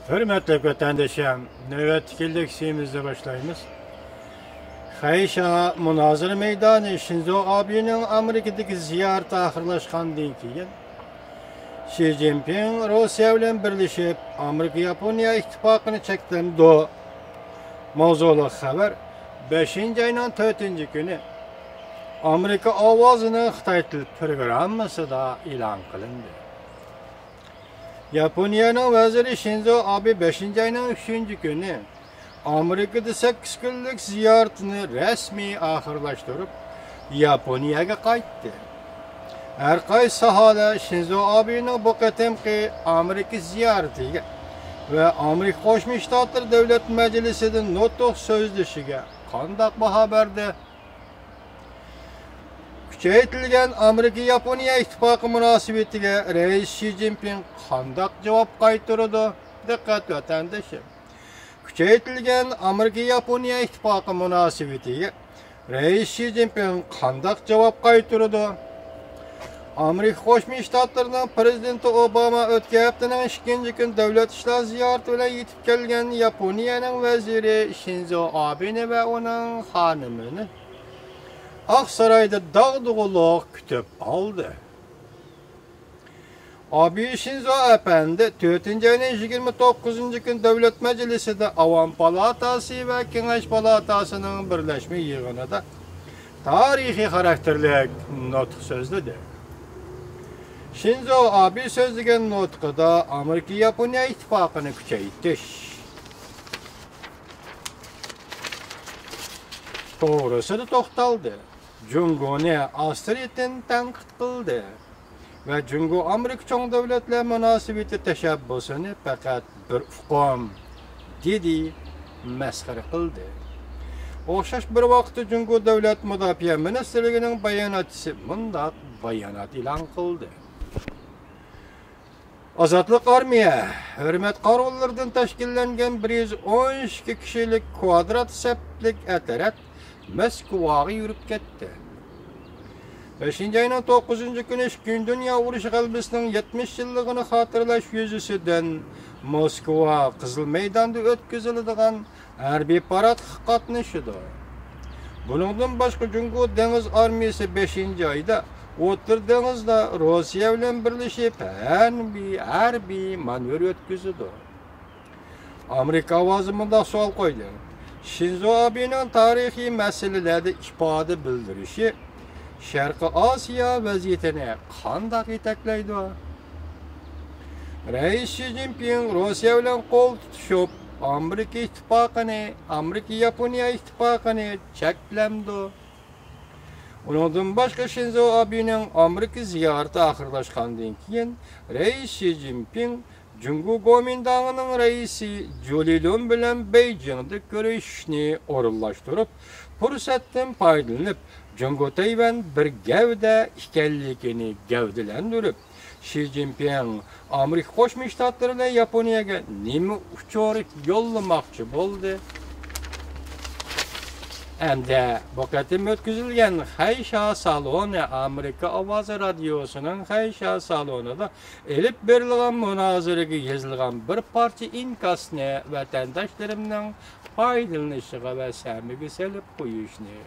Hürmetli vatandaşım, nöbetli leksiyemizle başlayımız. Xayşa münazara meydanı Shinzo Abe'nin Amerika'daki ziyareti ahırlaşkandan keyin Xi Jinping Rusya bilen birleşip Amerika-Yaponiya ittifakını çektirdi. Mavzulu haber 5. ayının 4. günü Amerika avazını Xitay til programması da ilan kılındı. Yaponiyanın veziri Shinzo Abe 5. ayının 3. günü Amerika'da 8 günlük ziyaretini resmi ahırlaştırıp Yaponiyaga qaytdı. Her qaysi sahada Shinzo Abe'nin bu qatimki Amerika ziyaretiga ve Amerika Qo'shma Shtatlar Davlat Majlisida nutq so'zlashiga qanday baho berdi? Kuchaytirilgan Amerika-Yaponiya ittifoqi munosabatiga Rais Xi Jinping qanday javob qaytardi? Diqqat vatandoshim. Kuchaytirilgan Amerika-Yaponiya ittifoqi munosabatiga Rais Xi Jinping qanday javob qaytardi? Amerika Qo'shma Shtatlarining prezidenti Obama o'tgan haftaning 2 kun davlat ishlar ziyorati bilan yetib kelgan Yaponiyaning vaziri Shinzo Abe'ni va uning xonimini Aqsaroyda dag'dug'uliq kutib oldi. Abe Shinzo Efendi 4. ayning 29. kun davlat majlisida Avam palatasi va Kengash palatasining birlashma yig'inida tarixiy xarakterli nutq so'zladi. Shinzo Abe so'zlagan nutqida Amerika-Yaponiya ittifoqini kuchaytirish to'g'risida to'xtaldi. Jungoni Avstriyadan tanqid qildi va Jungo-Amerika cho'ng davlatlar munosabati tashabbusini faqat bir uqum dedi, masxara qildi. O'xshash bir vaqtda Jungo davlat mudofaa ministrligining bayonotchisi bunday bayonot e'lon qildi. Ozodlik armiya hurmat qarovlaridan tashkillangan 112 kishilik kvadrat saplik atarat Moskvaga yurib ketdi. 5. ayning 9. kuni Ikkinchi dunyo urushi g'alabasining 70 yilligini xotirlash yuzasidan Moskva Qizil maydonda o'tkaziladigan harbiy parad qatnashidi. Buningdan boshqa Jungo dengiz armiyasi 5. oyda O'rta dengizda Rossiya bilan birlashib harbiy manevr o'tkazdi. Amerika ovozi bunday savol qo'ydi. Shinzo Abe'ning tarixiy masalalarda ifoda bildirishi Sharqiy Osiyo vaziyatini qanday yetaklaydi? Rais Xi Jinping Rossiya bilan qo'l tutishib, Amerika-Yaponiya ittifoqini cheklamdi. Undan boshqa Shinzo Abe'ning Amerika ziyarati oxirlashgandan keyin Rais Xi Jinping Jungo Gomindangining raisi Jolilon bilan Beijingda ko'rishishni o'rinlashtirib, fursatdan foydalanib, Jungo Tayvan bir gavda ekanligini gavdalantirib, Xi Jinping Amerika Qo'shma Shtatlari bilan Yaponiyaga nima uchun yo'llamoqchi bo'ldi? Endi bu qatim o'tkazilgan Xayşa saloni Amerika ovozi radiosuning Xayşa salonida elib berilgan munozaraga yozilgan bir parcha inkasni vatandoshlarimning foydalanishiga va samiga solib qo'yishni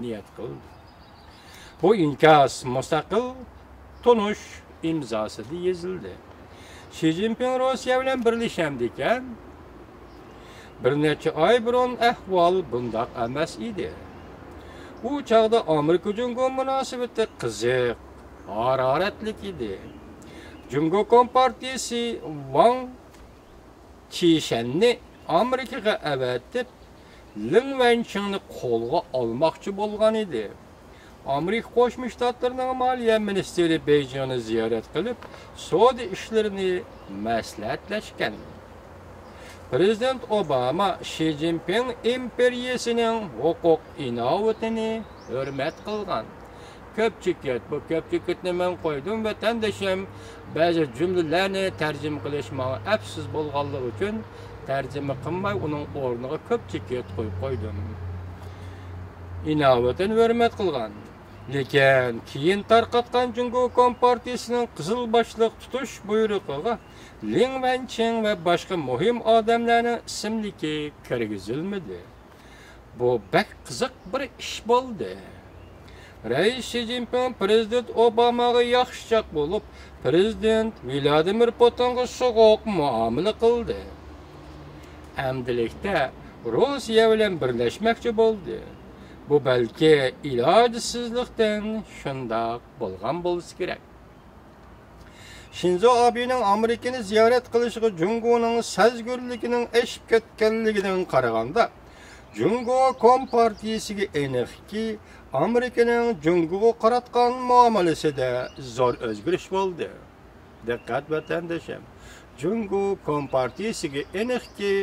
niyat qildi. Bu inkas mustaqil tunish imzosida yozildi. Xi Jinping Rossiya bilan birlashamdi ekan. Bir necha oy burun ahvol bundoq emas edi. U chaqda Amerika-Jungo munosabati qiziq, haroratli edi. Jungo Kompartiyasi Wang Qishanni Amerikaga avatib, Lin Wenchingni qo'lga olmoqchi bo'lgan edi. Amerika Qo'shma Shtatlarining moliya ministri Beijingni ziyorat qilib, savdo ishlarini maslahatlashgan. Prezident Obama Xi Jinping imperiyasining huquq inovatini hurmat qilgan. Bu ko'pchilikni men qo'ydim va tandashim ba'zi jumlalarni tarjima qilish menga afsus bo'lganligi uchun tarjima qilmay uning o'rniga ko'pchilik qo'yib qo'ydim. Inovatini hurmat qilgan. Lekin keyin tarqatgan Jungo Kompartiyasining qizil boshliq tutish buyrug'iga Lin Wenchen va boshqa muhim odamlarning ismligi kirgizilmadi. Bu bak qiziq bir ish bo'ldi. Rais Xi Jinping Prezident Obamaga yaxshichaq bo'lib, Prezident Vladimir Putinga so'g'oq muomala qildi. Amdilikda Rossiya bilan birlashmoqchi bo'ldi. Bu balki ilojsizlikdan shundoq bo'lgan bo'lsa kerak. Shinzo Abening Amerikani ziyorat qilishiga Jungoning sezgurligining eshib ketganligidan qaraganda, Jungo Kompartiyasiga aniqki, Amerikaning Jungoga qaratgan muomalasida zo'r o'zgarish bo'ldi. Diqqat vatandoshim. Jungo Kompartiyasiga aniqki,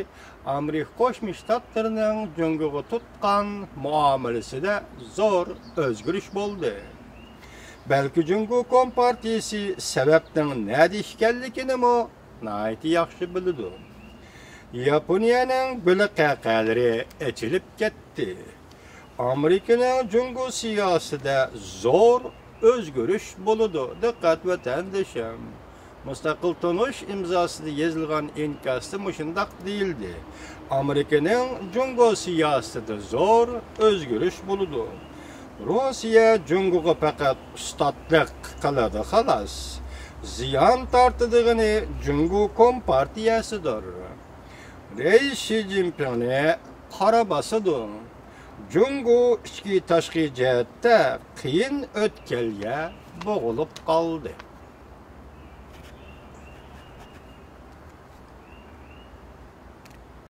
Amerika Qo'shma Shtatlarining Jungoga tutgan muomalasida zo'r o'zgarish bo'ldi. Balki Jungo Kompartiyasi sababning nima ekanligini nihoyat yaxshi biladi. Yaponiyaning bilaqaqalari ochilib ketdi. Amerikaning Jungo siyosatida zo'r o'zgarish bo'ladi. Diqqat vatandoshim. Mustaqil tonish imzosida yozilgan inkasda shundoq deyildi. Amerikaning Jungo siyosatida zo'r o'zgarish bo'ladi. Rossiya Jungoga faqat ustadlik qiladi xolos. Ziyon tortadigan Jungo Kompartiyasidir. Rais Xi Jinpingni qora bosadi. Jungo ichki tashqi jihatda qiyin o'tkalga bo'g'ilib qoldi.